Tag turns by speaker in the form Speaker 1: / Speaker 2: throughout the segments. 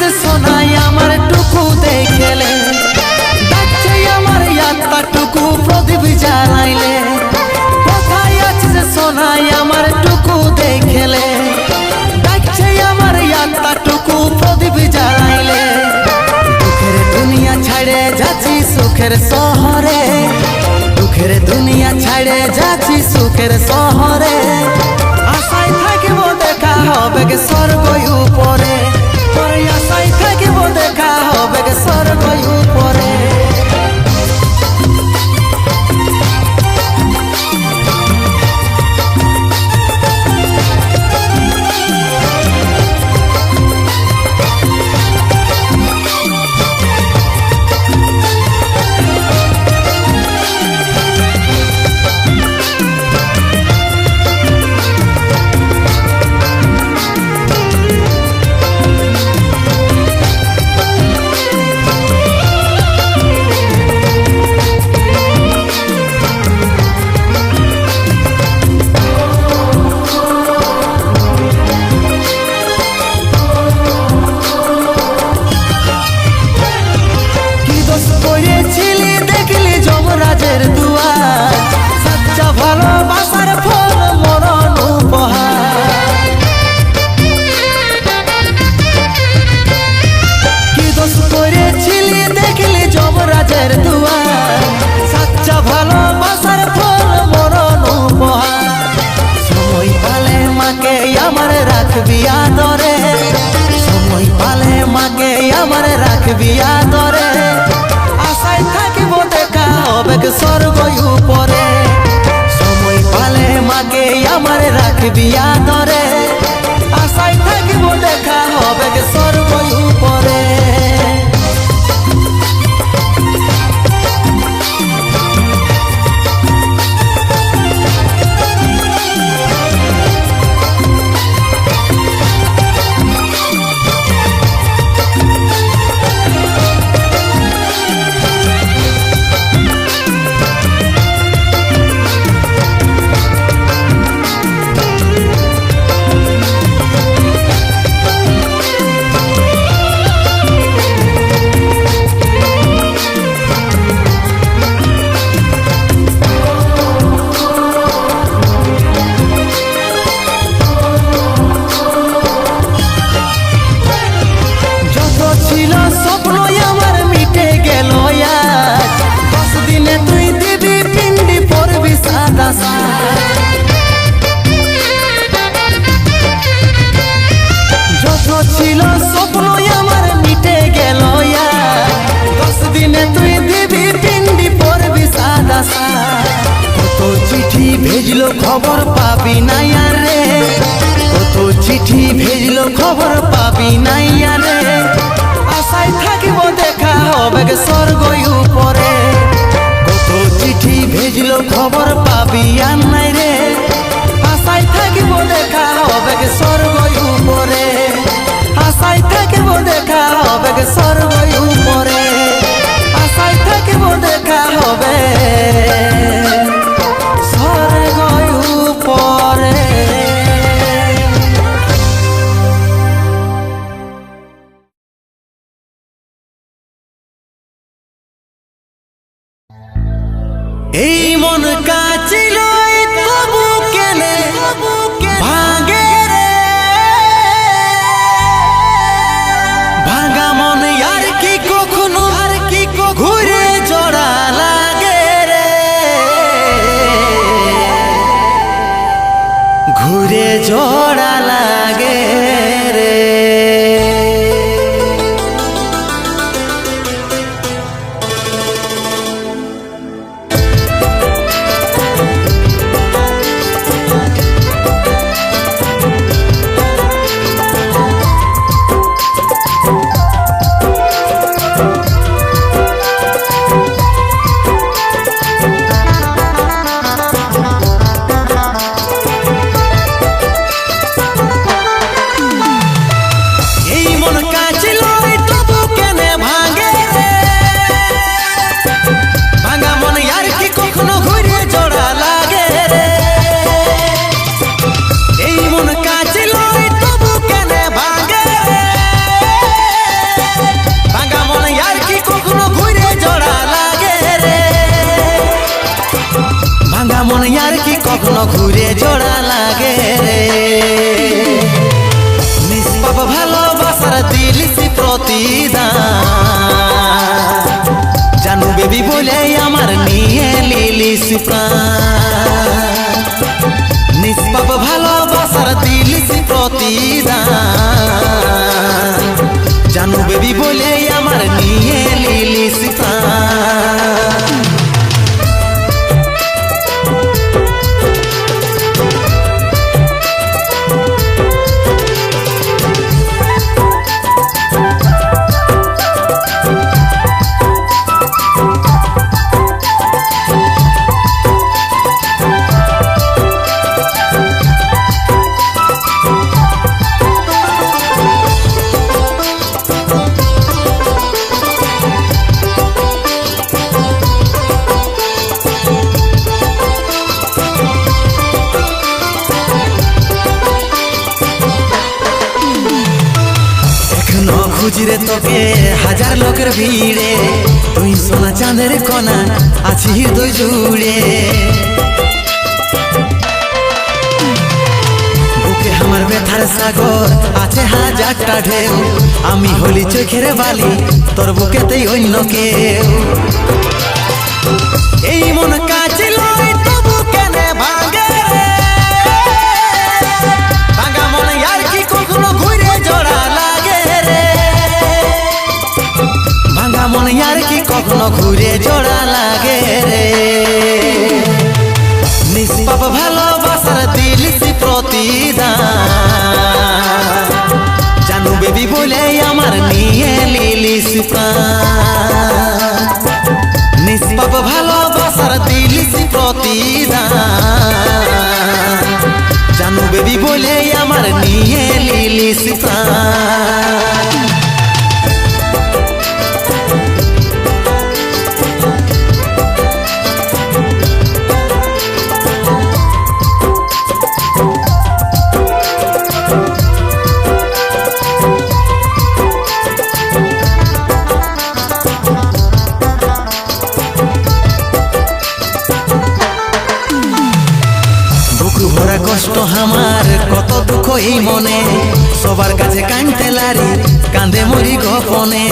Speaker 1: যে সোনাই আমার টুকু দেখেলে, ডাকছে আমার আত্মাটুকু প্রদীপ জ্বালাইলে। কোথায় আছে যে সোনাই আমার টুকু দেখেলে, ডাকছে আমার আত্মাটুকু প্রদীপ জ্বালাইলে। দুঃখের দুনিয়া ছাড়ে যাচ্ছি সুখের শহরে, দুঃখের দুনিয়া ছাড়ে যাচ্ছি সুখের শহরে। আশায় থাকিব দেখা হবে গে স্বর্গ উপরে, তোর আশায় থাকিব দেখা হবে গে স্বর্গ উপরে। রাখবিয়া দরে সময় পালে মাকে আমার রাখবিয়া দরে। আশায় থাকিব দেখা হবে স্বর্গ উপরে, সময় পালে মাকে আমার রাখবিয়া দরে। আশায় থাকিব দেখা হবে স্বর্গ উপরে। যত ছিল স্বপ্ন আমার মিটে গেল, 10 দিনে তুই দিবি পিন্ডি পরবি সাদা সাদ। কত চিঠি ভেজলো খবর পাবি নাই রে, কত চিঠি ভেজলো খবর পাবি নাই রে। আশায় থাকিব দেখা হবে স্বর্গ উপরে, কত চিঠি ভেজলো খবর পাবি আর নাই রে। আশায় থাকিব দেখা হবে স্বর্গ উপরে, আশায় থাকিব দেখা হবে স্বর্গ উপরে, আশায় থাকিব দেখা হবে স্বর্গ উপরে। এই মন কাছিল তবু কেনে ভাগে রে, ভাঙা মন আর কি কখনো ঘুরে জোড়া লাগে রে, ঘুরে জোড়া লাগে রে। কখনো ঘুরে জোড়া লাগে রে। নিষ্পাপ ভালোবাসার দিলিসি প্রতিদান, জানু বেবি বলে আমার নিয়ে লিলিস প্রাণ। নিষ্পাপ ভালোবাসার দিলিসি প্রতিদান, জানু বেবি বলে আমার নিয়ে লিলিস প্রাণ। খুঁজরে তোকে হাজার লোকের ভিড়ে, তুই সোনা চাঁদের কণা আছি হৃদয় জুড়ে। বুকে আমার ব্যথার সাগর আছে হাজারটা ঢেউ, আমি হলি চোখের বালি তোর বুকেতেই অন্য কেউ। এই মন কাছিল তবু কেন ভাঙে রে, ভাঙা মন আর কি কখনো ঘুরে জোড়া লাগে রে। ভাঙা মন আর কি কখনো ঘুরে জোড়া লাগে রে। নিষ্পাপ ভালোবাসার দিলিসি প্রতিদান, জানু বেবি বলে আমার নিয়ে লিলিস প্রাণ। নিষ্পাপ ভালোবাসার দিলিসি প্রতিদান, জানু বেবি বলে আমার নিয়ে লিলিস প্রাণ। কষ্ট আমার কত দুঃখ এই মনে, সবার কাছে কাঁদতে লারি কাঁদে মরি গোপনে।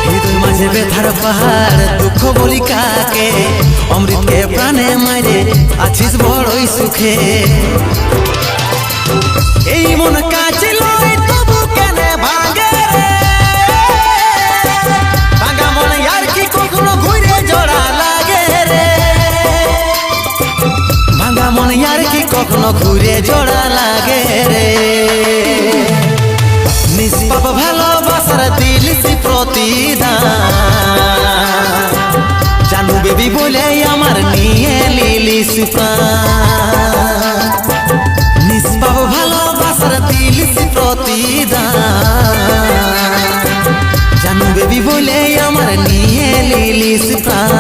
Speaker 1: হৃদয় মাঝে ব্যথার পাহাড় দুঃখ বলি কাকে, অমৃতকে প্রাণে মারে আছিস বড়ই সুখে। এই মন কাছিল তবু কেন ভাঙে রে, ভাঙা মন আর কি কখনো ঘুরে জোড়া লাগে রে। ভাঙা মন আর কি কখনো ঘুরে জোড়া লাগে রে। নিষ্পাপ ভালোবাসার দিলিসি প্রতিদান, জানু বেবি বলে আমার নিয়ে লিলিস প্রাণ। নিষ্পাপ ভালোবাসার দিলিসি প্রতিদান, জানু বেবি বলে আমার নিয়ে লিলিস প্রাণ।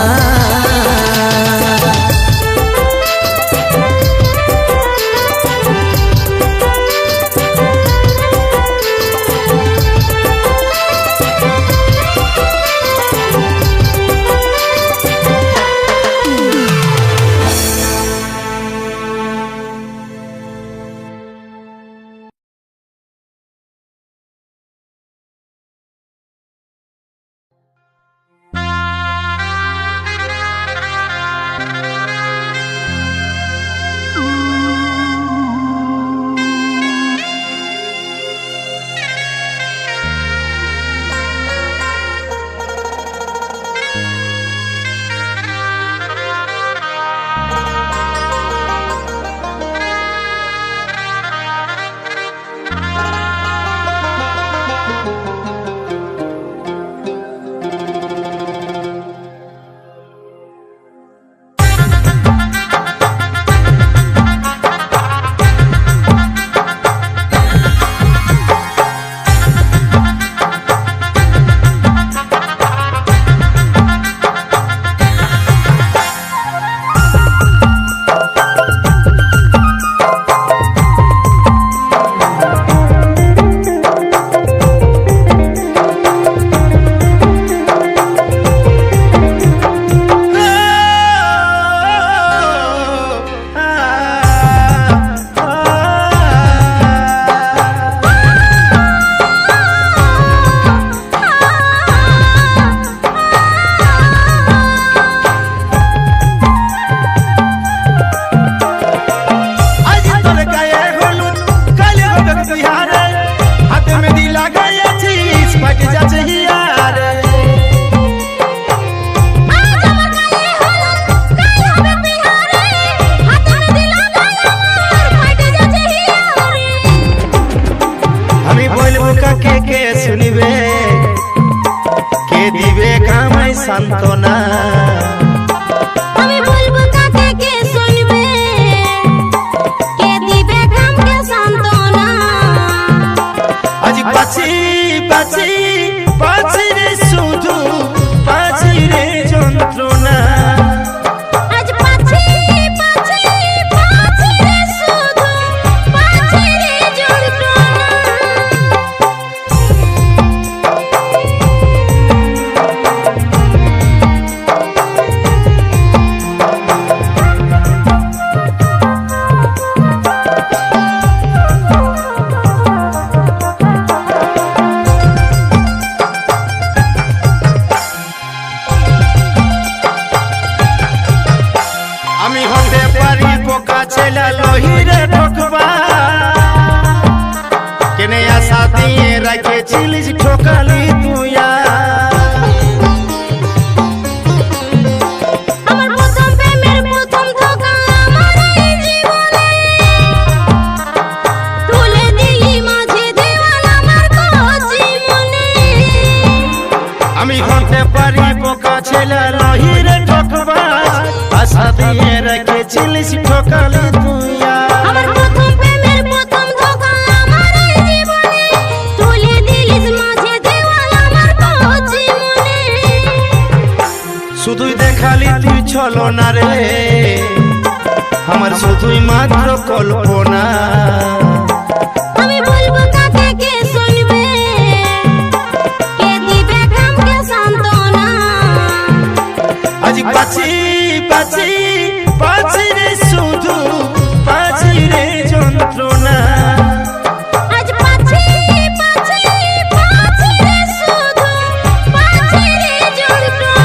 Speaker 1: बिहारे हाथ में दिला गया चीज पट जाचे हियारे আমি বলবো কাকে কে শুনিবে কে দিবে কামাই সান্তনা
Speaker 2: আমি বলবো কাকে কে শুনবে কে দিবে কামকে সান্তনা
Speaker 1: আজ পাছি পাছি পাছি রে শুধু পাছি রে যন্ত্রণা
Speaker 2: আজ পাছি পাছি পাছি রে শুধু পাছি রে যন্ত্রণা
Speaker 1: আমি হতে পারি বোকা ছেলে লহিরে ঠকবা কেনে আশা দিয়ে রেখেছিলিস ঠকালি তুইয়া
Speaker 2: আমার প্রথম প্রেমের প্রথম ধোঁকা আমার এই জীবনে তুলে দিলি মাঝে দেওয়াল আমার কচি মনে
Speaker 1: আমি হতে পারি বোকা ছেলে লহিরে ঠকবা আশা দিয়ে রেখেছিলিস ঠকালি তুইয়া
Speaker 2: আমার প্রথম প্রেমের প্রথম ধোঁকা আমার এই জীবনে তুলে দিলিস মাঝে দেওয়াল আমার কচি মনে
Speaker 1: শুধুই দেখালি তুই ছলনা রে আমার শুধুই মাত্র কল্পনা
Speaker 2: আমি বলবো কাকে কে শুনবে কে দিবে কামকে সান্তনা
Speaker 1: আজ পাছি পাছি পাছি রে শুধু পাছি রে যন্ত্রণা
Speaker 2: আজ পাছি পাছি পাছি রে শুধু পাছি রে যন্ত্রণা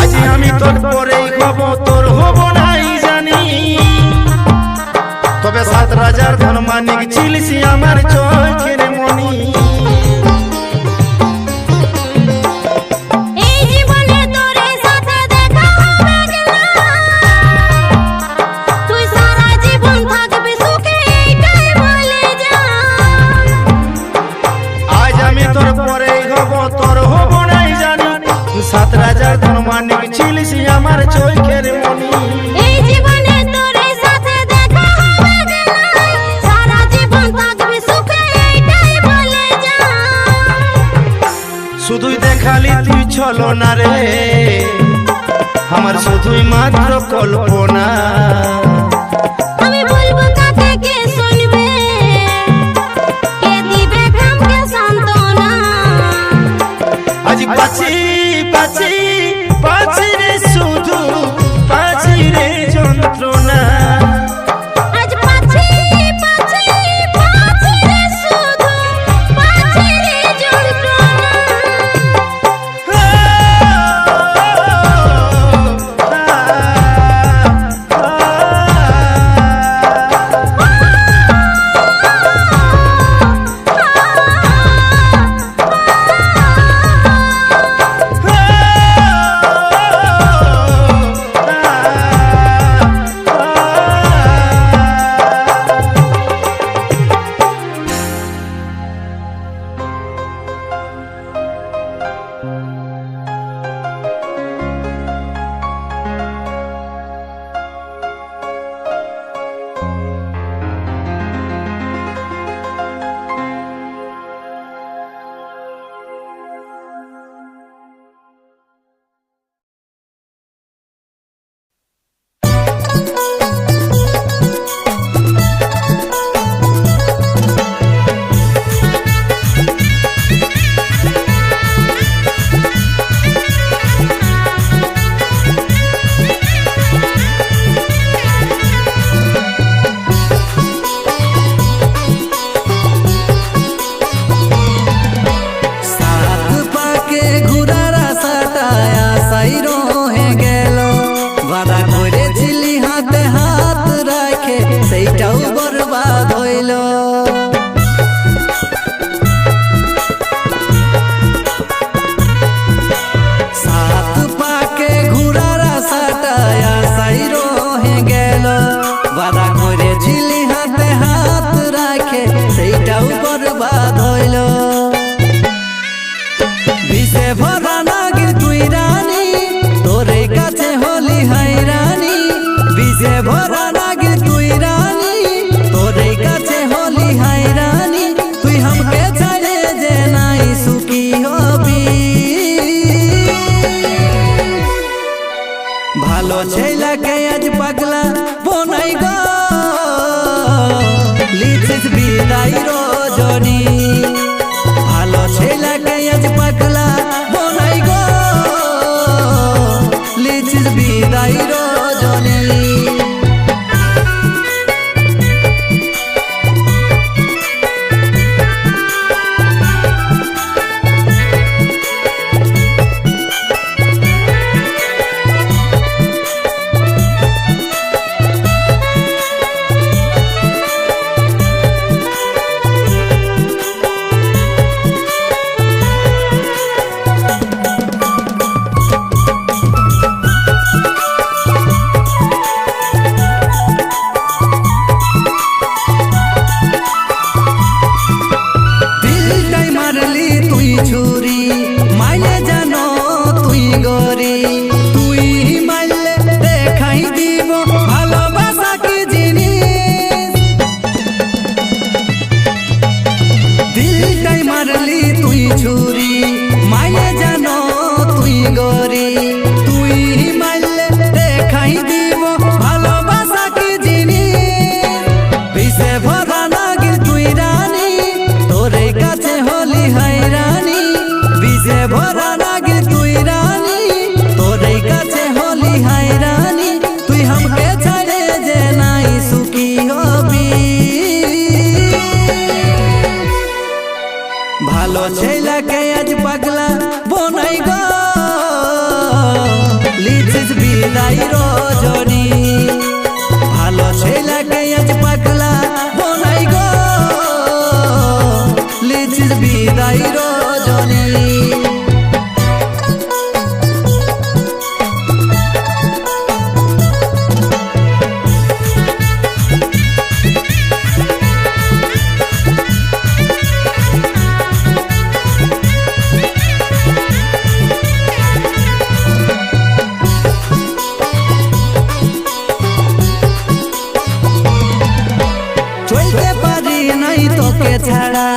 Speaker 1: আজ আমি তোর পরেই হব তোর হব নাই জানি তবে ৭ রাজার ধন মানিক ছিলিস আমার চোখের মনি
Speaker 2: এই জীবনে তোর সাথে দেখা হবে না তুই সারা জীবন থাকবি সুখে এইটাই বলে যা
Speaker 1: আজ আমি তোর পরেই হব তোর হব নাই জানি ৭ রাজার ধন মানিক ছিলিস আমার চোখের মনি
Speaker 2: এই জীবনে তোর সাথে দেখা হবে না সারা জীবন থাকবি সুখে এইটাই বলে যা
Speaker 1: শুধুই দেখালি তুই ছলনা রে আমার শুধুই মাত্র কল্পনা
Speaker 2: আমি বলবো কাকে কে শুনবে কে দিবে কামকে সান্তনা
Speaker 1: আজ পাছি পাছি পাছি রে শুধু পাছি রে যন্ত্রণা
Speaker 2: আজ পাছি পাছি পাছি রে শুধু পাছি রে যন্ত্রণা
Speaker 1: সেইটাও বরবাদ হইল বিষে ভরা নাগির তুই রানী তোরে কাছে হলি হাইরানি বিষে ভরা নাগির তুই রানী তোরে কাছে হলি হাইরানি তুই हमके ছাড়ে যে নাই সুখী হবি ভালো ছেলেকে আজ পাগলা বনাই গো লিখিস বিদায় রজনী ভালো ছেলেকে আজ পাগলা বনাই গো লিখিস বিদায় রজনী ছুরি মাইলে জানো তুই গরি তুই মাইলে দেখাই দিব ভালোবাসা কি জিনিস দিলটাই মারলি তুই ছুরি মাইলে জানো তুই গরি তুই মাইলে দেখাই দিব ভালোবাসা কি জিনিস বিষে ভরা নাগির তুই রানী তোরে কাছে হলি হাইরানি বিষে ভরা নাগির তুই রানী তোরে কাছে হলি হাইরানি তুই हमके ছাড়ে যে নাই সুখী হবি ভালো ছেলেকে আজ পাগলা বনাই গো লিখিস বিদায় রজনী ভালো ছেলেকে আজ পাগলা বনাই গো লিখিস বিদায় রজনী চলতে পারি নাই তোকে ছাড়া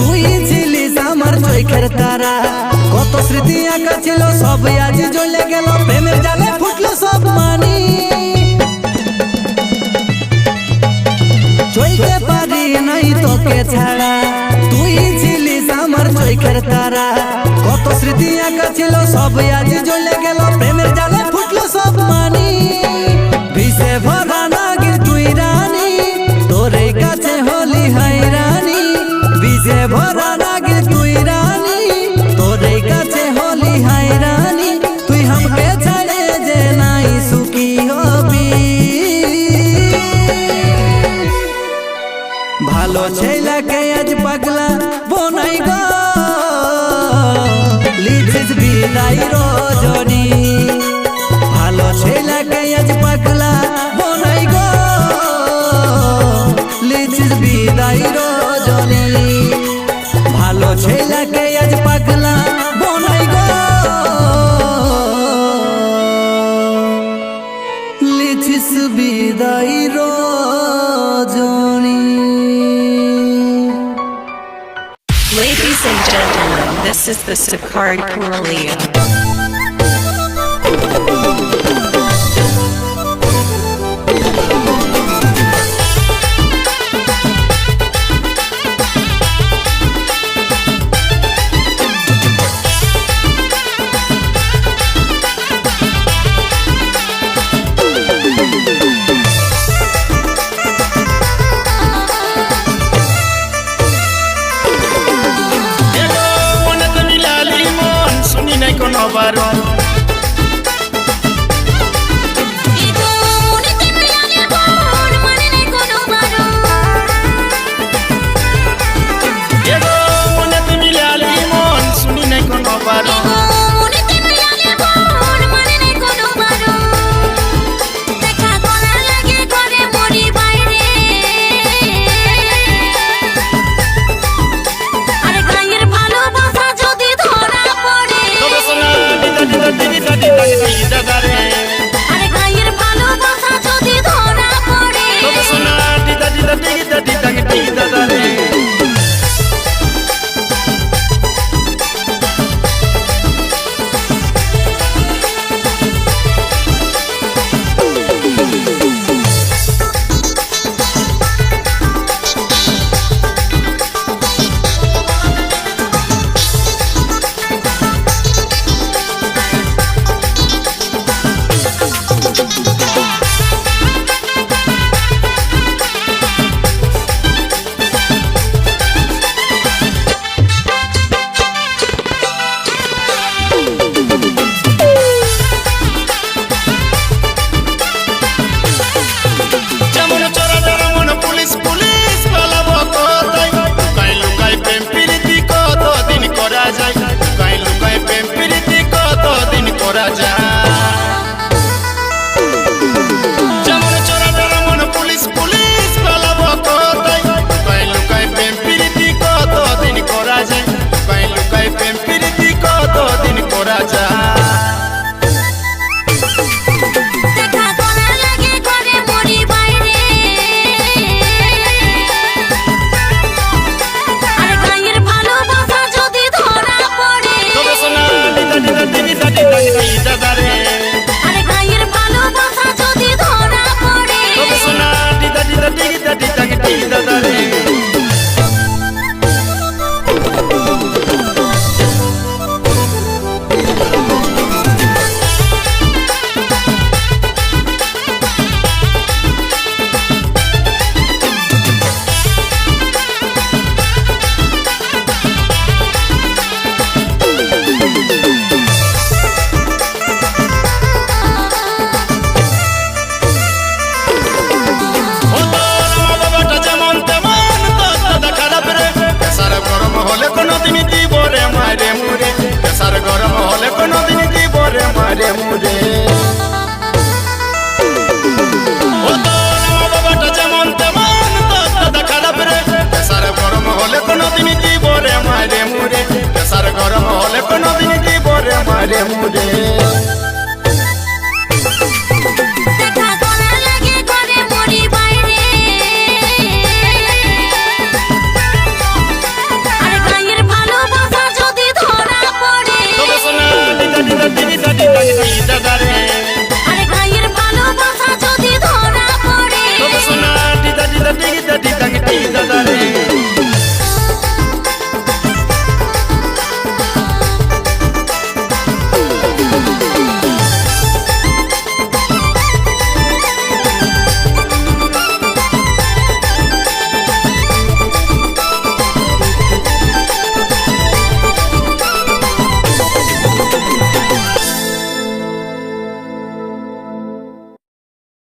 Speaker 1: তুই ছিলিস আমার চোখের তারা কত স্মৃতি আঁকা ছিল সব আজ জ্বলে গেল প্রেমের জালে ফুটলো সব মানি চলতে পারি নাই তোকে ছাড়া তুই ছিলিস আমার চোখের তারা কত স্মৃতি আঁকা ছিল সব আজ জ্বলে গেল প্রেমের জালে ফুটলো সব মানি বিষে ভরা নাগির তুই রানী তোরে কাছে হলি হাইরানি বিষে ভরা নাগির তুই রানী তোরে কাছে হলি হাইরানি তুই हमके ছাড়ে যে নাই সুখী হবি ভালো ছেলেকে আজ পাগলা বনাই গো লিখিস বিদায় রজনী ভালো ছেলেকে আজ পাগলা বনাই গো লিখিস বিদায় রজনী ভালো ছেলেকে আজ পাগলা বনাই গো লিখিস বিদায় রজনী
Speaker 3: Ladies and gentlemen, this is the Sakari Correlio.